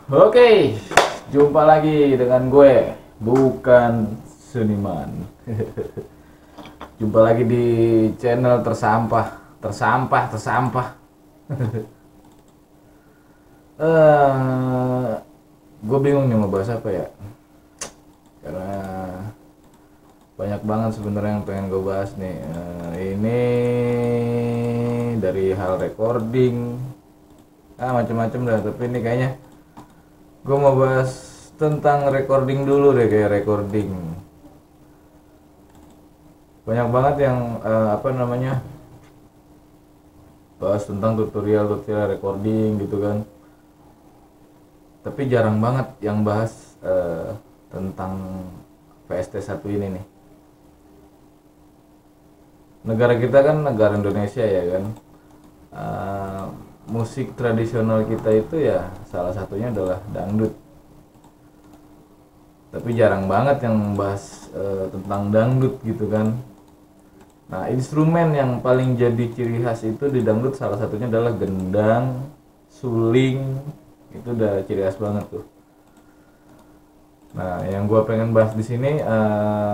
Oke, jumpa lagi dengan gue, bukan seniman. Jumpa lagi di channel tersampah. eh gue bingung nih mau bahas apa ya, karena banyak banget sebenarnya yang pengen gue bahas nih. Ini dari hal recording, macam-macam dah. Tapi ini kayaknya gue mau bahas tentang recording dulu deh, kayak recording. Banyak banget yang bahas tentang tutorial recording gitu kan. Tapi jarang banget yang bahas tentang VST1 ini nih. Negara kita kan negara Indonesia ya kan. Musik tradisional kita itu ya salah satunya adalah dangdut. Tapi jarang banget yang bahas tentang dangdut gitu kan. Nah, instrumen yang paling jadi ciri khas itu di dangdut salah satunya adalah gendang, suling. Itu udah ciri khas banget tuh. Nah, yang gua pengen bahas di sini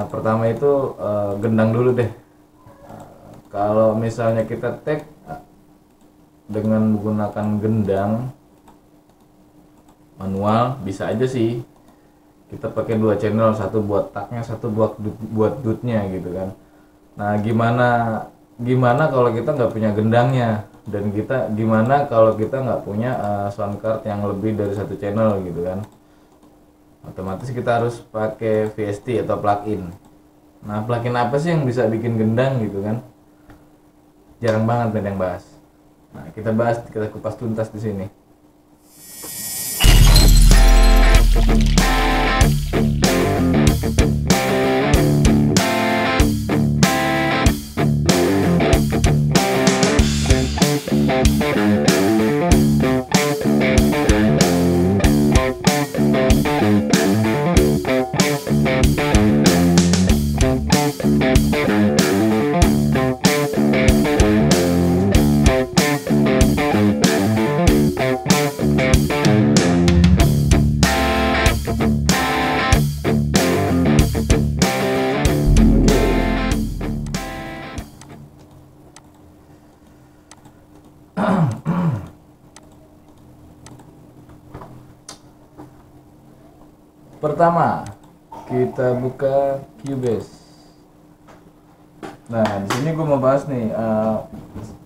pertama itu gendang dulu deh. Kalau misalnya kita tag dengan menggunakan gendang manual bisa aja sih. Kita pakai dua channel, satu buat taknya, satu buat dutnya gitu kan. Nah, gimana kalau kita nggak punya gendangnya, dan gimana kalau kita nggak punya sound card yang lebih dari satu channel gitu kan. Otomatis kita harus pakai VST atau plugin. Nah, plugin apa sih yang bisa bikin gendang gitu kan? Jarang banget yang bahas. Nah, kita kupas tuntas di sini. Pertama, kita buka Cubase. Nah, di sini gue mau bahas nih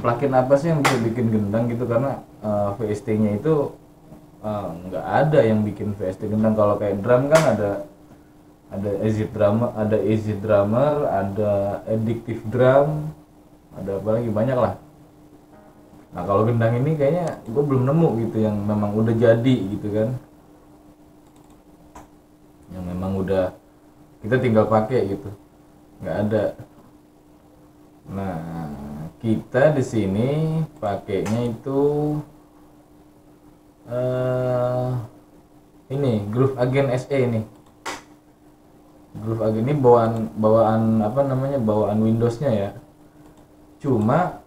plugin apa sih yang bisa bikin gendang gitu, karena VST-nya itu nggak ada yang bikin VST gendang. Kalau kayak drum kan ada easy drummer, ada addictive drum, ada apa lagi, banyak lah. Nah, kalau gendang ini kayaknya gue belum nemu gitu yang memang udah jadi gitu kan, yang memang udah kita tinggal pakai gitu, nggak ada. Nah, kita di sini pakainya itu ini Groove Agent SE ini. Groove Agent ini bawaan Windowsnya ya. Cuma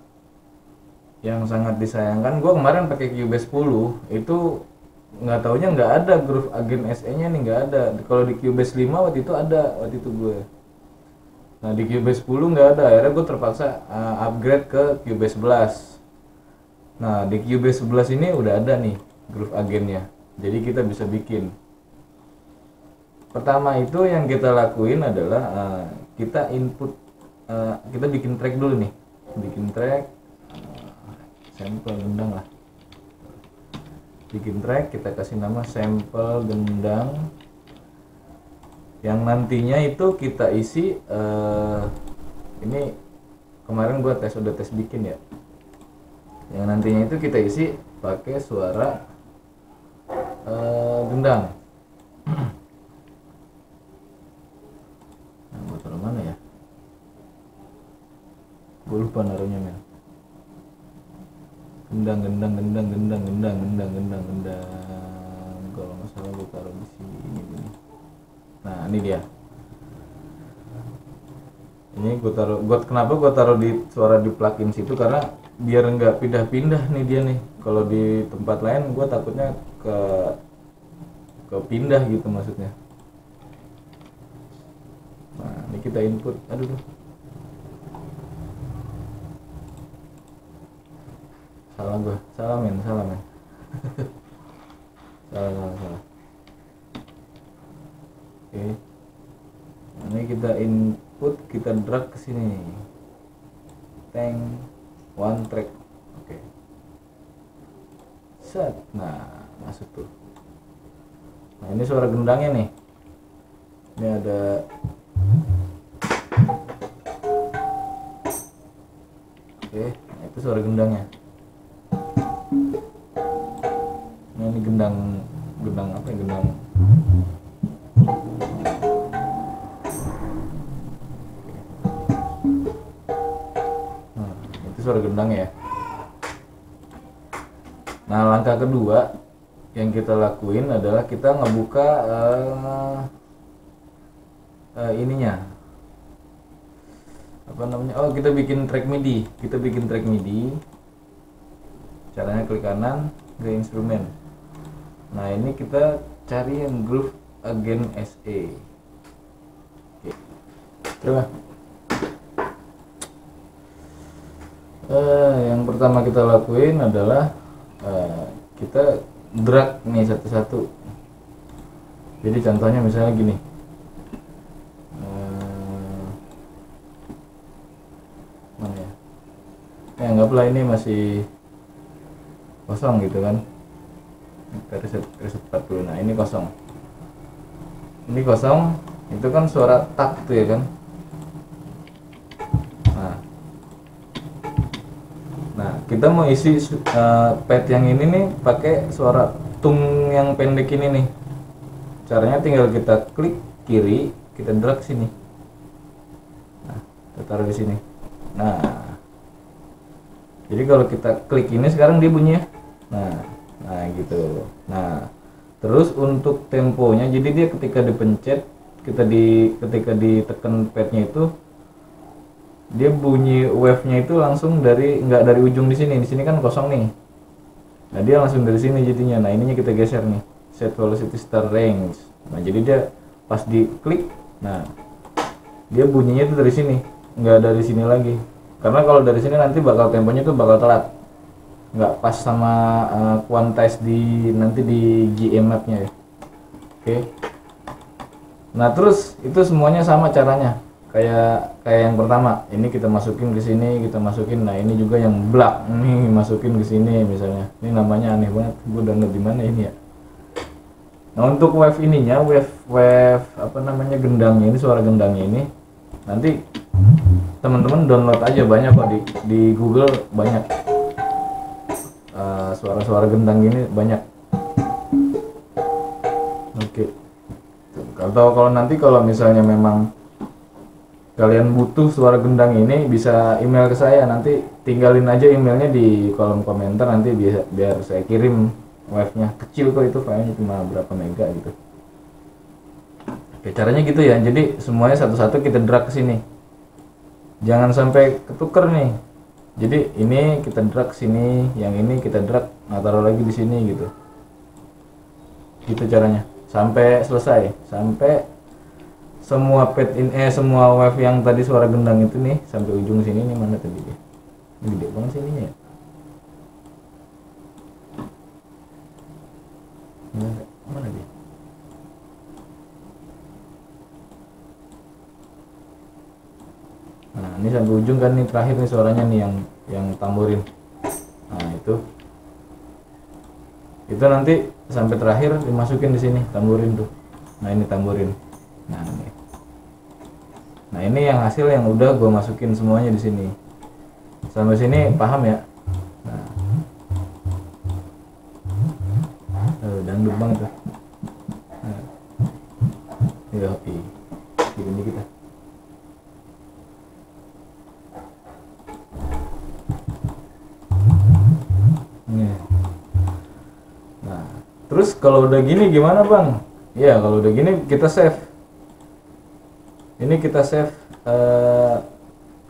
yang sangat disayangkan, gue kemarin pakai Cubase 10 itu nggak taunya nggak ada Groove Agent SE nya nih, nggak ada. Kalau di Cubase 5 waktu itu gue. Nah, di Cubase 10 nggak ada, akhirnya gue terpaksa upgrade ke Cubase 11. Nah, di Cubase 11 ini udah ada nih Groove Agent-nya, jadi kita bisa bikin. Pertama itu yang kita lakuin adalah kita kita bikin track dulu nih, bikin track sampel gendang lah. Bikin track, kita kasih nama sampel gendang, yang nantinya itu kita isi ini kemarin gua udah tes bikin ya, yang nantinya itu kita isi pakai suara gendang. Nah, gua taruh mana ya, gua lupa naruhnya men. Gendang, kalau nggak salah gua taruh di sini. Nah, ini dia. Ini kenapa gue taruh di suara di plugin situ, karena biar nggak pindah-pindah nih dia nih. Kalau di tempat lain gue takutnya ke pindah gitu maksudnya. Nah ini kita input, aduh salah gua, salah men salah oke. Ini kita input, kita drag ke sini, tank one track, oke. Set, nah masuk tuh. Nah ini suara gendangnya nih, ini ada oke. Nah itu suara gendangnya. Nah ini gendang apa ya, gendang suara gendang ya. Nah langkah kedua yang kita lakuin adalah kita ngebuka ininya apa namanya, oh kita bikin track MIDI. Caranya klik kanan ke instrumen. Nah ini kita cari yang Groove Again SE. Oke. Coba. Yang pertama kita lakuin adalah kita drag nih satu-satu. Jadi contohnya misalnya gini, mana ya? Anggaplah ini masih kosong gitu kan. Kita reset 40. Nah ini kosong. Ini kosong, itu kan suara tak tuh ya kan. Nah, kita mau isi pad yang ini nih pakai suara tung yang pendek ini nih. Caranya tinggal kita klik kiri, kita drag sini. Nah, kita taruh di sini. Nah, jadi kalau kita klik ini sekarang dia bunyi. Nah gitu. Nah, terus untuk temponya, jadi dia ketika dipencet, ketika ditekan padnya itu, dia bunyi wave-nya itu langsung nggak dari ujung di sini kan kosong nih. Nah dia langsung dari sini jadinya. Nah ininya kita geser nih, set velocity start range. Nah jadi dia pas diklik, nah dia bunyinya itu dari sini, nggak dari sini lagi. Karena kalau dari sini nanti bakal temponya tuh bakal telat, nggak pas sama quantize nanti di GMap-nya ya. Oke. Nah terus itu semuanya sama caranya. Kayak yang pertama, ini kita masukin ke sini, kita masukin. Nah ini juga yang black nih masukin ke sini misalnya. Ini namanya aneh banget, gue download di mana ini ya. Nah untuk wave ininya, wave apa namanya, gendangnya ini, suara gendangnya ini, nanti teman-teman download aja, banyak kok di Google banyak suara-suara gendang ini banyak. Oke. Kalau nanti kalau misalnya memang kalian butuh suara gendang ini, bisa email ke saya, nanti tinggalin aja emailnya di kolom komentar, nanti biar saya kirim wave-nya. Kecil kok itu, filenya cuma berapa mega gitu. Oke, caranya gitu ya. Jadi semuanya satu-satu kita drag ke sini, jangan sampai ketuker nih. Jadi ini kita drag ke sini, yang ini kita drag, nah taruh lagi di sini gitu. Gitu caranya sampai selesai, sampai semua semua wave yang tadi suara gendang itu nih sampai ujung sini nih. Mana tadi dia? Ini gede banget sininya ya. Mana dia? Nah ini sampai ujung kan, nih terakhir nih suaranya nih yang tamborin. Nah itu nanti sampai terakhir dimasukin di sini tamborin tuh. Nah ini tamborin. Nah ini yang hasil yang udah gue masukin semuanya di sini. Sampai sini paham ya? Nah, dangdut banget tuh. Nah. Ini kita. Nah, terus kalau udah gini gimana bang? Ya kalau udah gini kita save. Ini kita save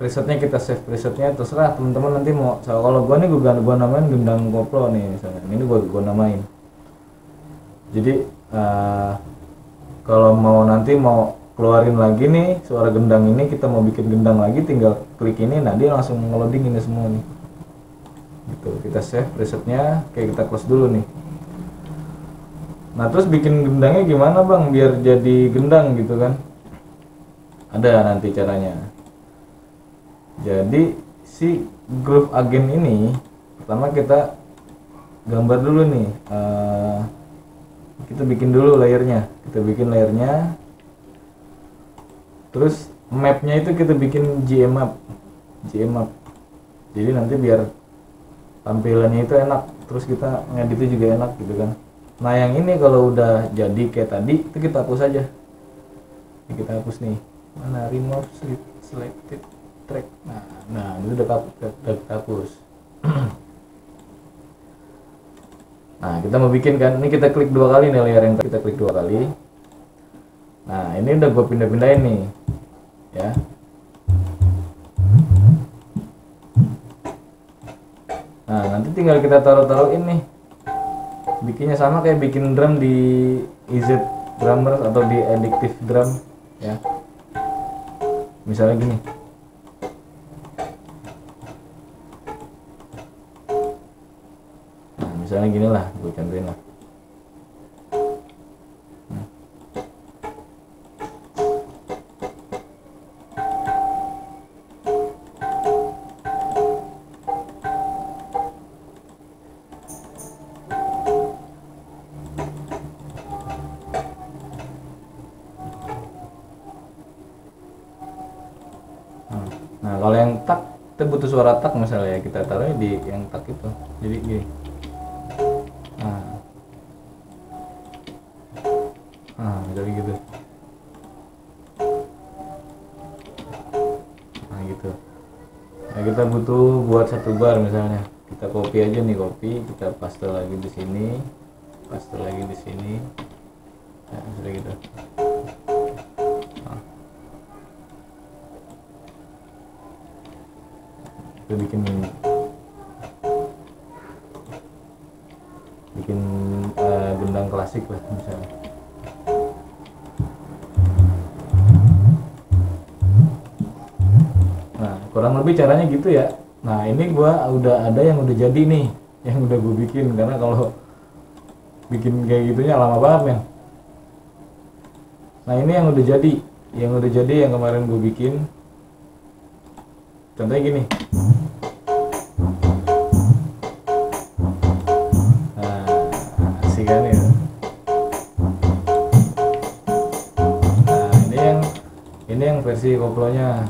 presetnya, terserah teman-teman nanti mau. Kalau gua namain gendang koplo nih misalnya. Ini gua namain. Jadi kalau mau nanti mau keluarin lagi nih suara gendang ini, kita mau bikin gendang lagi, tinggal klik ini, nah dia langsung ngeloading ini semua nih gitu. Kita save presetnya, kayak kita close dulu nih. Nah terus bikin gendangnya gimana bang biar jadi gendang gitu kan, ada nanti caranya. Jadi si Groove Agent ini pertama kita gambar dulu nih, kita bikin dulu layernya, terus mapnya itu kita bikin GMap. Jadi nanti biar tampilannya itu enak, terus kita ngeditnya juga enak gitu kan. Nah yang ini kalau udah jadi kayak tadi itu kita hapus aja. Ini kita hapus nih, mana remove selected track. Nah itu udah kita hapus. Nah kita mau bikin kan, ini kita klik 2 kali nih layer yang kita klik 2 kali. Nah ini udah gue pindah-pindahin nih ya. Nah nanti tinggal kita taruh-taruhin nih, bikinnya sama kayak bikin drum di EZ Drummer atau di Addictive Drum ya. Misalnya gini, nah misalnya gini lah, gue contohin lah. Nah kalau yang tak, kita butuh suara tak misalnya ya, kita taruhnya di yang tak itu, jadi gini. Nah jadi gitu. Nah gitu. Nah kita butuh buat 1 bar misalnya, kita copy aja nih, kita paste lagi di sini, nah sudah gitu. Kita bikin gendang klasik lah misalnya. Nah kurang lebih caranya gitu ya. Nah ini gua udah ada yang udah jadi nih, yang udah gue bikin, karena kalau bikin kayak gitunya lama banget men. Nah ini yang udah jadi, yang kemarin gue bikin. Contohnya gini. Nah, asik kan ya. Nah, ini yang versi koplonya.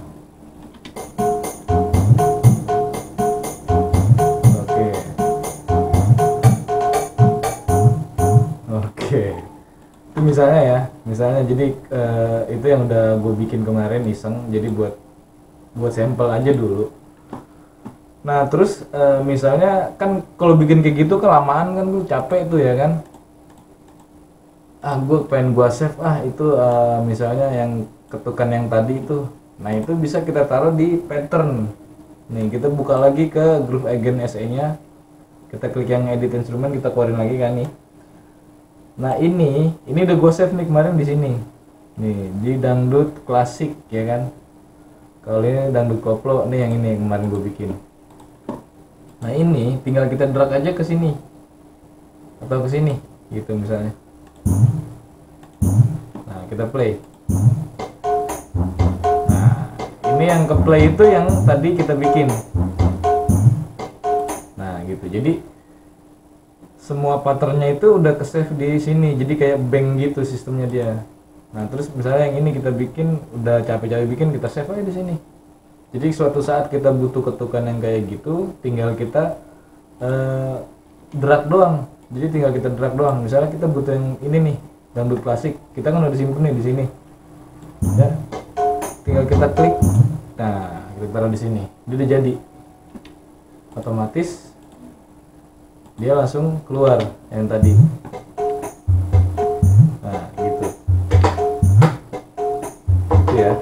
Oke. Itu misalnya jadi itu yang udah gue bikin kemarin iseng, jadi buat sampel aja dulu. Nah terus misalnya kan kalau bikin kayak gitu kelamaan kan gue capek tuh ya kan. Gue pengen gue save itu misalnya yang ketukan yang tadi itu. Nah itu bisa kita taruh di pattern. Nih kita buka lagi ke Groove Agent SE nya, kita klik yang edit instrumen, kita keluarin lagi kan nih. Nah ini udah gue save nih kemarin di sini. Nih di dangdut klasik ya kan. Kalau ini dangdut koplo nih, yang ini yang kemarin gue bikin. Nah ini tinggal kita drag aja ke sini atau ke sini gitu misalnya. Nah kita play. Nah ini yang ke play itu yang tadi kita bikin. Nah gitu, jadi semua patternnya itu udah ke save di sini, jadi kayak bank gitu sistemnya dia. Nah terus misalnya yang ini kita bikin, udah capek-capek bikin, kita save aja di sini. Jadi suatu saat kita butuh ketukan yang kayak gitu, tinggal kita drag doang. Jadi tinggal kita drag doang. Misalnya kita butuh yang ini nih, dangdut klasik, kita kan udah simpen nih di sini. Ya, tinggal kita klik. Nah, kita taruh di sini. Dia udah jadi. Otomatis dia langsung keluar yang tadi. Nah, gitu. Itu ya.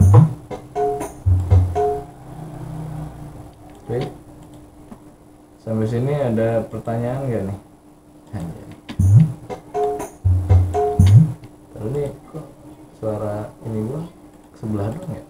Oke. Sampai sini ada pertanyaan nggak nih? sebelah doang ya.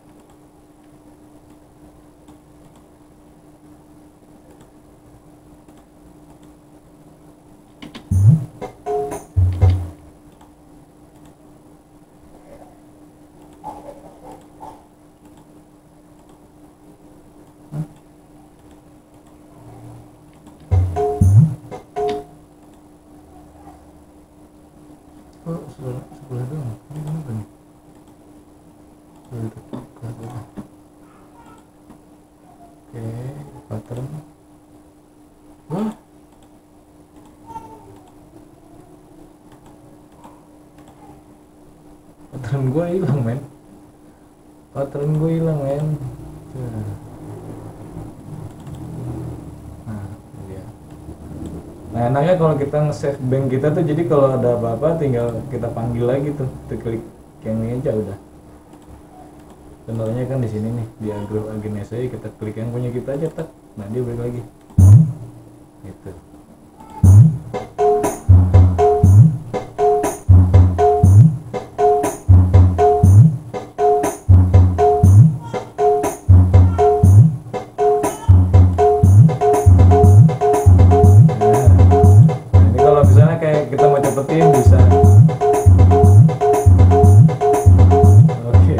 Oh, sebelah doang. Ini kenapa nih? Oke, pattern. Wah. Pattern gue hilang, men. Pattern gue hilang, men. Nah, enaknya kalau kita nge-save bank kita tuh, jadi kalau ada apa-apa tinggal kita panggil lagi tuh, kita klik yang ini aja udah. Contohnya kan di sini nih, di grup agen SAI kita klik yang punya kita aja, tak. Nah, dia balik lagi. Gitu. Kita mau cepetin bisa. Oke.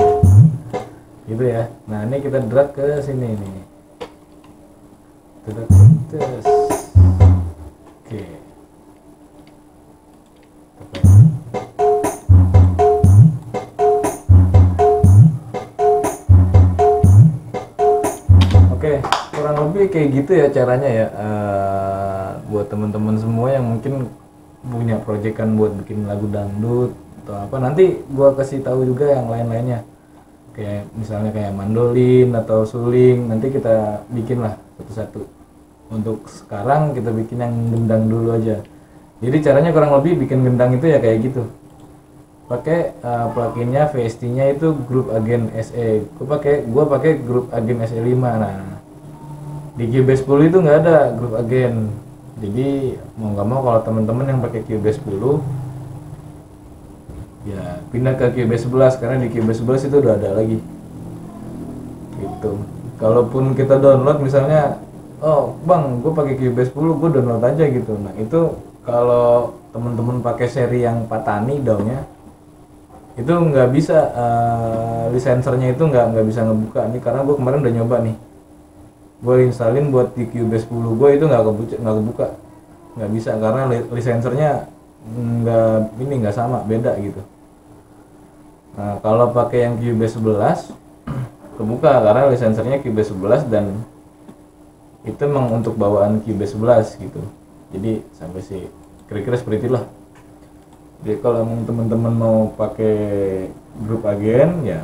Gitu ya. Nah, ini kita drag ke sini nih. Drag terus. Oke. Oke, kurang lebih kayak gitu ya caranya ya. Buat teman-teman semua yang mungkin punya proyekan buat bikin lagu dangdut atau apa, nanti gua kasih tahu juga yang lain-lainnya, kayak misalnya kayak mandolin atau suling, nanti kita bikin lah satu-satu. Untuk sekarang kita bikin yang gendang dulu aja. Jadi caranya kurang lebih bikin gendang itu ya kayak gitu, pakai pluginnya VST-nya itu grup agen SE. Gua pakai grup agen SE 5. Nah, di Cubase 10 itu nggak ada grup agen. Jadi mau nggak mau kalau teman-teman yang pakai Cubase 10 ya pindah ke Cubase 11, karena di Cubase 11 itu udah ada lagi. Gitu. Kalaupun kita download misalnya, oh bang, gue pakai Cubase 10, gue download aja gitu. Nah itu kalau teman-teman pakai seri yang Patani DAW-nya itu nggak bisa, lisensernya itu nggak bisa ngebuka nih, karena gue kemarin udah nyoba nih. Gue installin buat di Cubase 10 gue itu nggak kebuka, nggak bisa, karena lisensernya nggak sama, beda gitu. Nah kalau pakai yang Cubase 11 kebuka, karena lisensernya Cubase 11 dan itu emang untuk bawaan Cubase 11 gitu. Jadi sampai sih kira-kira seperti itulah. Jadi kalau teman-teman mau pakai grup agen ya,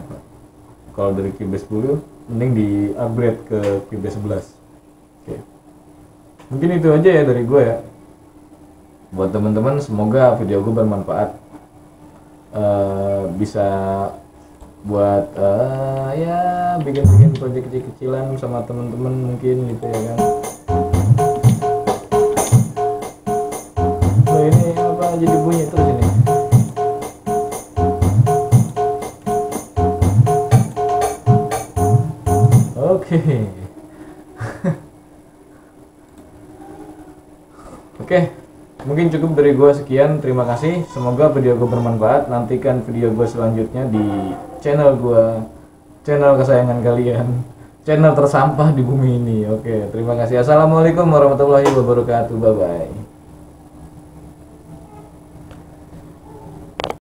kalau dari Cubase 10 mending di upgrade ke Cubase 11. Oke. Mungkin itu aja ya dari gue ya. Buat teman-teman, semoga video gue bermanfaat. Bisa buat ya bikin proyek kecil-kecilan sama teman-teman mungkin gitu ya kan. Oh, ini apa jadi bunyi terus ini? Oke. Oke, mungkin cukup dari gue sekian. Terima kasih. Semoga video gue bermanfaat. Nantikan video gue selanjutnya di channel gue, channel kesayangan kalian, channel tersampah di bumi ini. Oke, terima kasih. Assalamualaikum warahmatullahi wabarakatuh. Bye bye.